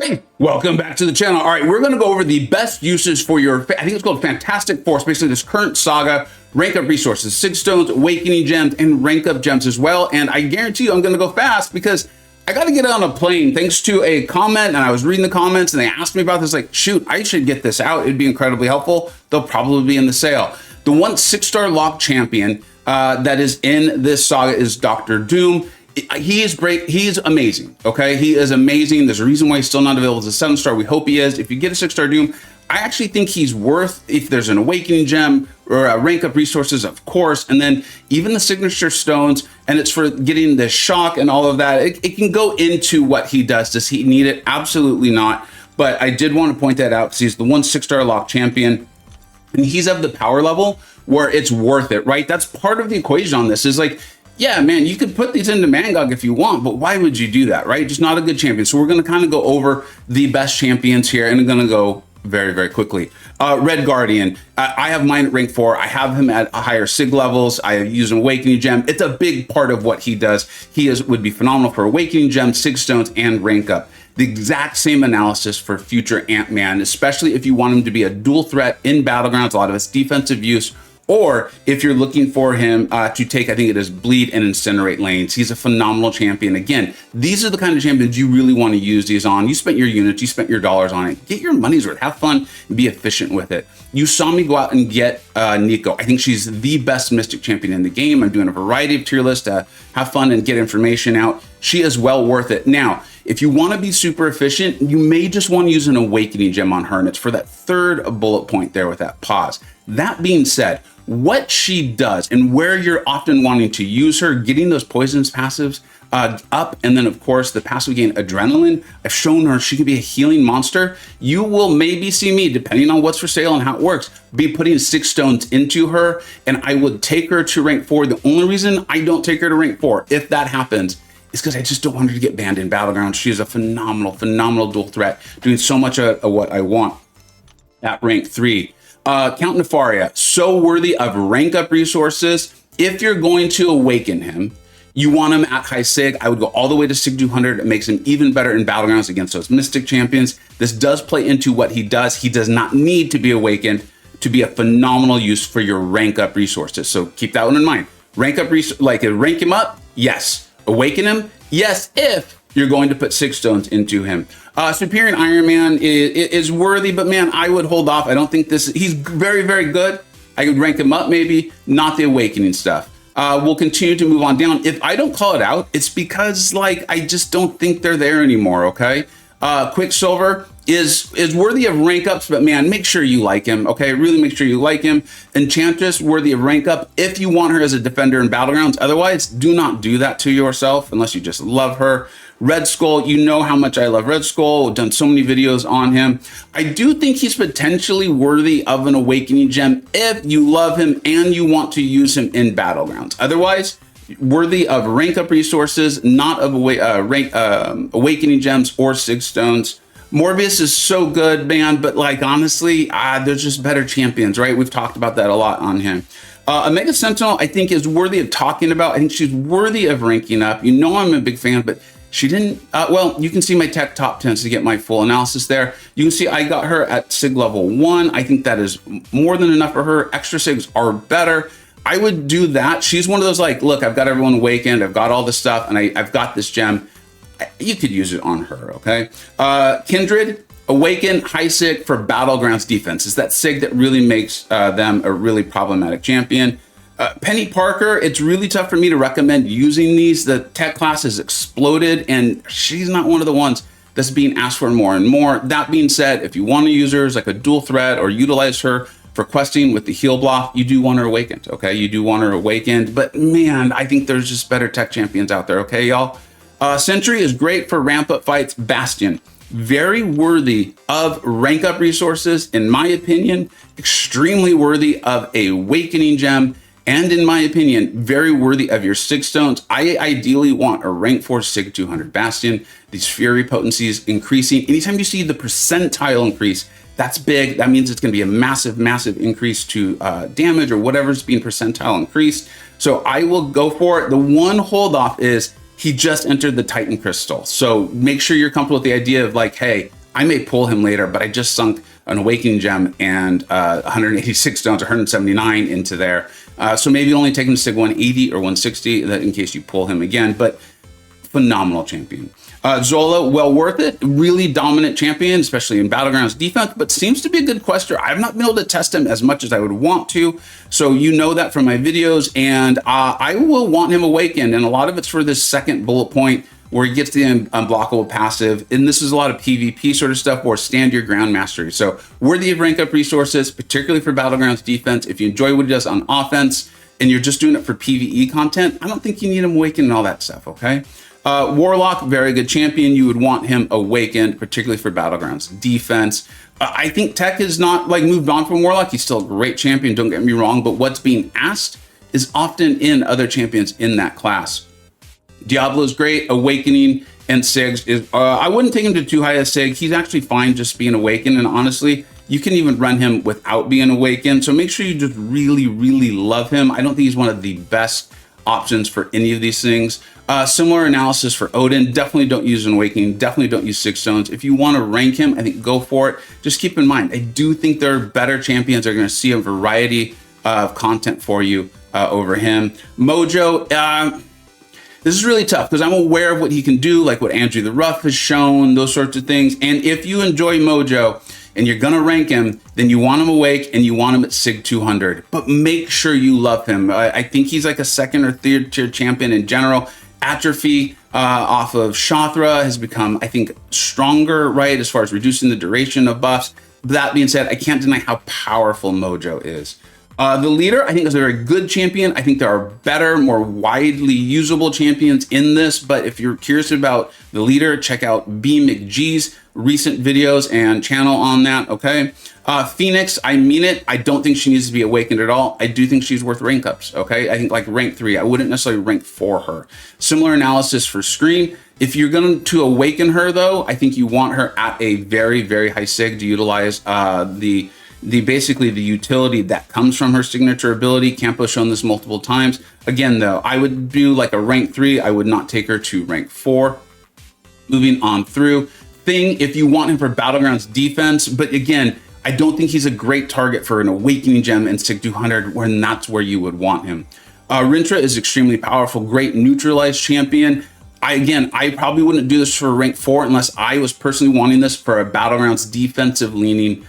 Hey, welcome back to the channel. All right, we're going to go over the best uses for your, I think it's called Fantastic Force, basically this current Saga rank up resources, 6 stones, awakening gems, and rank up gems as well. And I guarantee you I'm going to go fast because I got to get on a plane thanks to a comment, and I was reading the comments and they asked me about this, like, shoot, I should get this out. It'd be incredibly helpful. They'll probably be in the sale. The one 6-star lock champion that is in this Saga is Dr. Doom. He is great. He is amazing. Okay. He is amazing. There's a reason why he's still not available as a 7-star. We hope he is. If you get a 6-star Doom, I actually think he's worth, if there's an awakening gem or a rank up resources, of course, and then even the signature stones, and it's for getting the shock and all of that. It can go into what he does. Does he need it? Absolutely not. But I did want to point that out because he's the one 6-star lock champion, and he's of the power level where it's worth it, right? That's part of the equation on this is like, yeah, man, you could put these into MCoC if you want, but why would you do that, right? Just not a good champion. So we're going to kind of go over the best champions here, and I'm going to go very, very quickly. Red Guardian, I have mine at rank 4. I have him at higher sig levels. I use an awakening gem. It's a big part of what he does. He would be phenomenal for awakening gems, sig stones, and rank up. The exact same analysis for future Ant-Man, especially if you want him to be a dual threat in Battlegrounds, a lot of its defensive use, or if you're looking for him to take, I think it is bleed and incinerate lanes. He's a phenomenal champion. Again, these are the kind of champions you really want to use these on. You spent your units, you spent your dollars on it. Get your money's worth, have fun, and be efficient with it. You saw me go out and get Nico. I think she's the best Mystic champion in the game. I'm doing a variety of tier lists to have fun and get information out. She is well worth it. Now, if you want to be super efficient, you may just want to use an awakening gem on her, and it's for that 3rd bullet point there with that pause. That being said, what she does and where you're often wanting to use her, getting those poisons passives up, and then of course the passive gain adrenaline. I've shown her she can be a healing monster. You will maybe see me, depending on what's for sale and how it works, be putting 6 stones into her, and I would take her to rank 4. The only reason I don't take her to rank 4, if that happens, is because I just don't want her to get banned in Battlegrounds. She is a phenomenal dual threat, doing so much of what I want at rank 3. Count Nefaria, so worthy of rank up resources. If you're going to awaken him, you want him at high sig. I would go all the way to sig 200. It makes him even better in Battlegrounds against those Mystic champions. This does play into what he does. He does not need to be awakened to be a phenomenal use for your rank up resources. So keep that one in mind. Rank up, rank him up, yes. Awaken him, yes, if you're going to put 6 stones into him. Superior Iron Man is worthy, but man, I would hold off. I don't think he's very, very good. I could rank him up maybe, not the awakening stuff. We'll continue to move on down. If I don't call it out, it's because like, I just don't think they're there anymore, okay? Quicksilver is worthy of rank ups, but man, make sure you like him, okay? Really make sure you like him. Enchantress, worthy of rank up if you want her as a defender in Battlegrounds. Otherwise, do not do that to yourself unless you just love her. Red Skull, you know how much I love Red Skull. I've done so many videos on him. I do think he's potentially worthy of an awakening gem if you love him and you want to use him in Battlegrounds. Otherwise, worthy of rank up resources, not of awakening gems or 6 stones. Morbius is so good, man, but like honestly, there's just better champions, right? We've talked about that a lot on him. Omega Sentinel, I think, is worthy of talking about. I think she's worthy of ranking up. You know I'm a big fan, but she didn't, well, you can see my tech top 10s to get my full analysis there. You can see I got her at sig level 1. I think that is more than enough for her. Extra sigs are better. I would do that. She's one of those like, look, I've got everyone awakened. I've got all this stuff, and I've got this gem. You could use it on her, okay? Kindred, awaken, high sig for Battlegrounds defense. It's that sig that really makes them a really problematic champion. Penny Parker, it's really tough for me to recommend using these. The tech class has exploded, and she's not one of the ones that's being asked for more and more. That being said, if you want to use her as like a dual threat or utilize her for questing with the heal block, you do want her awakened, okay? You do want her awakened, but man, I think there's just better tech champions out there, okay, y'all? Sentry is great for ramp up fights. Bastion, very worthy of rank up resources, in my opinion, extremely worthy of a awakening gem, and in my opinion, very worthy of your 6 stones. I ideally want a rank 4 sig 200 Bastion. These Fury potencies increasing. Anytime you see the percentile increase, that's big. That means it's going to be a massive increase to damage or whatever's being percentile increased. So I will go for it. The one hold off is he just entered the Titan Crystal. So make sure you're comfortable with the idea of like, hey, I may pull him later, but I just sunk an Awakening Gem and 186 stones, 179 into there. So maybe only take him to Sig 180 or 160 in case you pull him again, but phenomenal champion. Zola, well worth it. Really dominant champion, especially in Battlegrounds defense, but seems to be a good quester. I've not been able to test him as much as I would want to. So you know that from my videos, and I will want him awakened. And a lot of it's for this second bullet point where he gets the unblockable passive. And this is a lot of PvP sort of stuff or stand your ground mastery. So worthy of rank up resources, particularly for Battlegrounds defense. If you enjoy what he does on offense and you're just doing it for PvE content, I don't think you need him awakened and all that stuff, okay? Warlock, very good champion. You would want him awakened, particularly for Battlegrounds defense. I think Tech is not like moved on from Warlock. He's still a great champion, don't get me wrong, but what's being asked is often in other champions in that class. Diablo's great. Awakening and Sigs is, I wouldn't take him to too high a Sig. He's actually fine just being awakened, and honestly, you can even run him without being awakened. So make sure you just really, really love him. I don't think he's one of the best options for any of these things. Similar analysis for Odin. Definitely don't use an Awakening. Definitely don't use 6 stones. If you want to rank him, I think go for it. Just keep in mind, I do think there are better champions that are going to see a variety of content for you over him. Mojo, this is really tough because I'm aware of what he can do, like what Andrew the Rough has shown, those sorts of things. And if you enjoy Mojo and you're going to rank him, then you want him awake and you want him at Sig 200. But make sure you love him. I think he's like a second or third tier champion in general. Atrophy off of Shathra has become, I think, stronger, right, as far as reducing the duration of buffs. That being said, I can't deny how powerful Mojo is. The leader, I think, is a very good champion. I think there are better, more widely usable champions in this, but if you're curious about the leader, check out B McG's recent videos and channel on that, okay? Phoenix, I mean it. I don't think she needs to be awakened at all. I do think she's worth rank ups, okay? I think like rank 3. I wouldn't necessarily rank for her. Similar analysis for Scream. If you're going to awaken her, though, I think you want her at a very, very high sig to utilize basically the utility that comes from her signature ability. Campo's shown this multiple times. Again, though, I would do like a rank 3. I would not take her to rank 4. Moving on through. Thing, if you want him for Battlegrounds defense, but again, I don't think he's a great target for an Awakening Gem in Sig 200, when that's where you would want him. Rintra is extremely powerful, great neutralized champion. I probably wouldn't do this for rank 4 unless I was personally wanting this for a Battlegrounds defensive leaning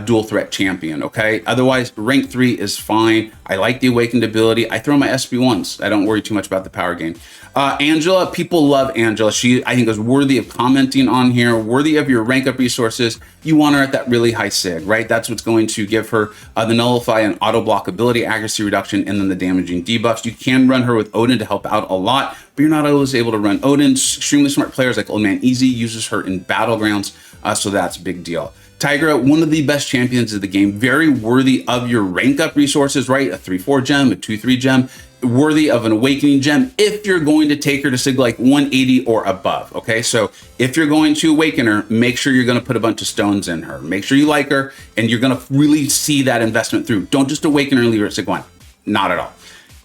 dual threat champion, okay? Otherwise, rank 3 is fine. I like the awakened ability. I throw my SP1s. I don't worry too much about the power gain. Angela, people love Angela. She, I think, is worthy of commenting on here, worthy of your rank up resources. You want her at that really high sig, right? That's what's going to give her the nullify and auto block ability, accuracy reduction, and then the damaging debuffs. You can run her with Odin to help out a lot, but you're not always able to run Odin. Extremely smart players like Old Man Easy uses her in Battlegrounds, so that's a big deal. Tigra, one of the best champions of the game, very worthy of your rank up resources, right? A 3-4 gem, a 2-3 gem, worthy of an Awakening Gem if you're going to take her to Sig like 180 or above, okay? So if you're going to awaken her, make sure you're gonna put a bunch of stones in her. Make sure you like her, and you're gonna really see that investment through. Don't just awaken her and leave her at Sig 1, not at all.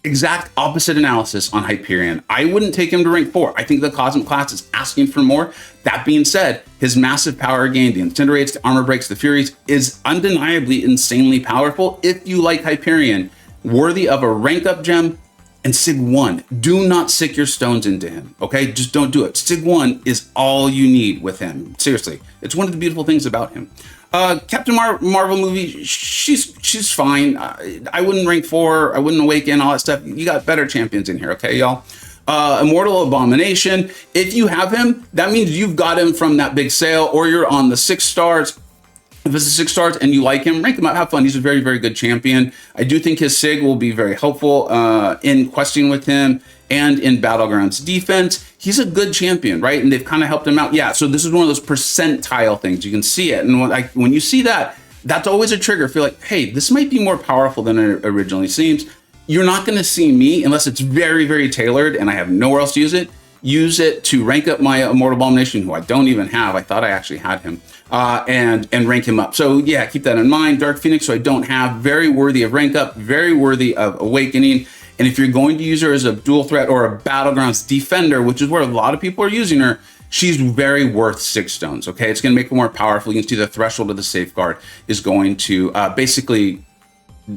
Exact opposite analysis on Hyperion. I wouldn't take him to rank 4. I think the Cosmic class is asking for more. That being said, his massive power gain, the Incinerates, the Armor Breaks, the Furies, is undeniably insanely powerful if you like Hyperion. Worthy of a rank up gem and Sig 1. Do not sick your stones into him, okay? Just don't do it. Sig 1 is all you need with him. Seriously, it's one of the beautiful things about him. Captain Marvel movie, she's fine. I wouldn't rank 4. I wouldn't awaken, all that stuff. You got better champions in here, okay, y'all? Immortal Abomination. If you have him, that means you've got him from that big sale, or you're on the 6 stars. If it's a 6 stars and you like him, rank him up, have fun. He's a very, very good champion. I do think his Sig will be very helpful in questing with him and in Battlegrounds defense. He's a good champion, right? And they've kind of helped him out. Yeah, so this is one of those percentile things. You can see it. And when you see that, that's always a trigger. Feel like, hey, this might be more powerful than it originally seems. You're not going to see me, unless it's very, very tailored and I have nowhere else to use it to rank up my Immortal Abomination, who I don't even have. I thought I actually had him, and rank him up. So yeah, keep that in mind. Dark Phoenix, who I don't have, very worthy of rank up, very worthy of awakening. And if you're going to use her as a dual threat or a battlegrounds defender, which is where a lot of people are using her, she's very worth 6 stones, okay? It's gonna make her more powerful. You can see the threshold of the safeguard is going to basically,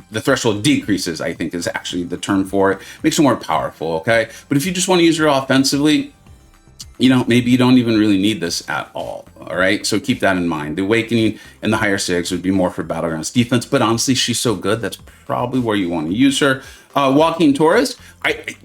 the threshold decreases, I think is actually the term for it. Makes her more powerful, okay? But if you just wanna use her offensively, you know, maybe you don't even really need this at all right? So keep that in mind. The Awakening and the higher 6 would be more for Battlegrounds defense, but honestly, she's so good, that's probably where you want to use her. Joaquin Torres,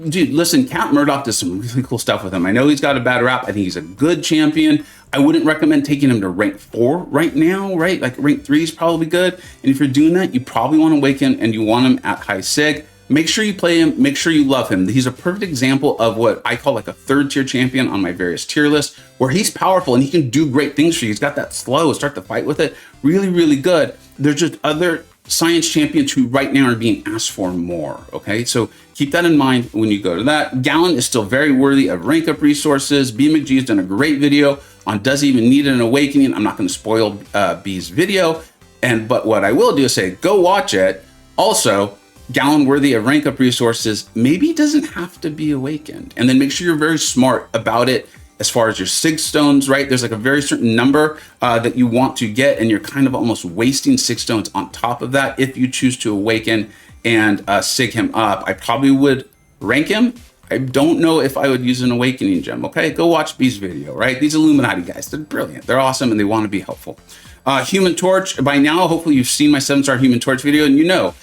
dude, listen, Cat Murdoch does some really cool stuff with him. I know he's got a bad rap. I think he's a good champion. I wouldn't recommend taking him to rank 4 right now, right? Like rank 3 is probably good. And if you're doing that, you probably want to Awaken and you want him at high sig. Make sure you play him, make sure you love him. He's a perfect example of what I call like a 3rd tier champion on my various tier lists, where he's powerful and he can do great things for you. He's got that slow, start the fight with it, really, really good. There's just other science champions who right now are being asked for more, okay? So keep that in mind when you go to that. Gallon is still very worthy of rank up resources. B McG has done a great video on does he even need an awakening. I'm not gonna spoil B's video, but what I will do is say, go watch it. Also, Gallon worthy of rank up resources, maybe it doesn't have to be awakened. And then make sure you're very smart about it as far as your sig stones, right? There's like a very certain number that you want to get, and you're kind of almost wasting sig stones on top of that if you choose to awaken and sig him up. I probably would rank him. I don't know if I would use an awakening gem, okay? Go watch B's video, right? These Illuminati guys, they're brilliant. They're awesome and they want to be helpful. Human Torch, by now, hopefully you've seen my 7-star Human Torch video and you know,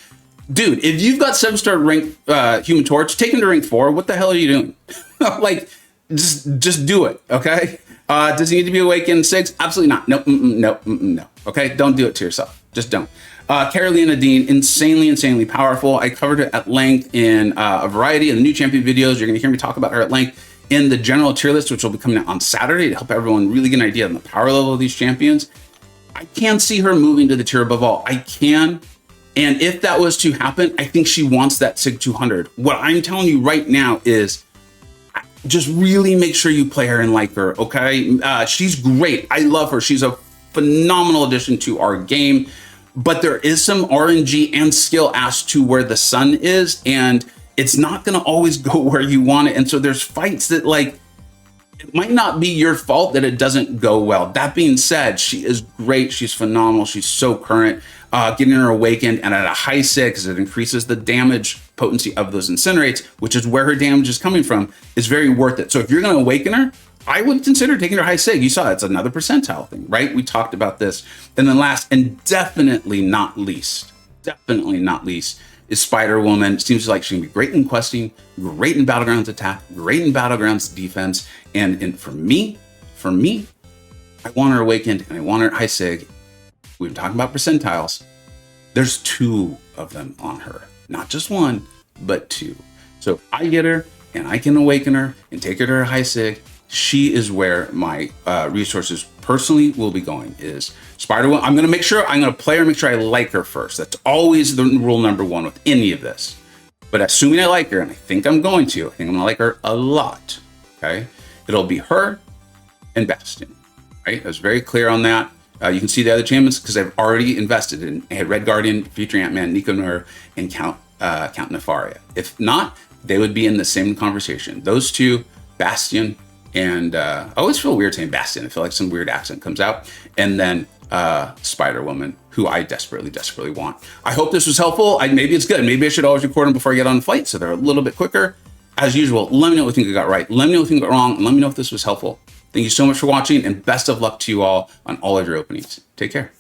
dude, if you've got 7-star rank Human Torch, take him to rank 4. What the hell are you doing? Like, just do it, okay? Does he need to be awakened 6? Absolutely not. No. Okay, don't do it to yourself. Just don't. Carolina Dean, insanely powerful. I covered it at length in a variety of the new champion videos. You're gonna hear me talk about her at length in the general tier list, which will be coming out on Saturday to help everyone really get an idea on the power level of these champions. I can see her moving to the tier above all. I can. And if that was to happen, I think she wants that SIG 200. What I'm telling you right now is just really make sure you play her and like her, okay? She's great. I love her. She's a phenomenal addition to our game, but there is some RNG and skill as to where the sun is, and it's not gonna always go where you want it. And so there's fights that, like, it might not be your fault that it doesn't go well. That being said, she is great. She's phenomenal. She's so current. Getting her awakened and at a high 6, it increases the damage potency of those incinerates, which is where her damage is coming from, is very worth it. So if you're going to awaken her, I would consider taking her high sig. You saw it's another percentile thing, right? We talked about this. And then last and definitely not least, is Spider Woman. Seems like she can be great in questing, great in Battlegrounds attack, great in Battlegrounds defense. And for me, I want her awakened and I want her high sig. We've been talking about percentiles. There's 2 of them on her, not just 1, but 2. So if I get her and I can awaken her and take her to her high sig, she is where my resources personally will be going, is Spider Woman. I'm going to play her, make sure I like her first. That's always the rule number 1 with any of this. But assuming I like her, and I think I'm going to like her a lot, okay? It'll be her and Bastion, right? I was very clear on that. You can see the other champions because I've already invested in Red Guardian, featuring Ant-Man, Nico Nur, and Count Nefaria. If not, they would be in the same conversation. Those 2, Bastion, and I always feel weird saying Bastion. I feel like some weird accent comes out. And then Spider Woman, who I desperately want. I hope this was helpful. Maybe it's good. Maybe I should always record them before I get on the flight so they're a little bit quicker. As usual, let me know what you think I got right. Let me know what you think I got wrong. And let me know if this was helpful. Thank you so much for watching, and best of luck to you all on all of your openings. Take care.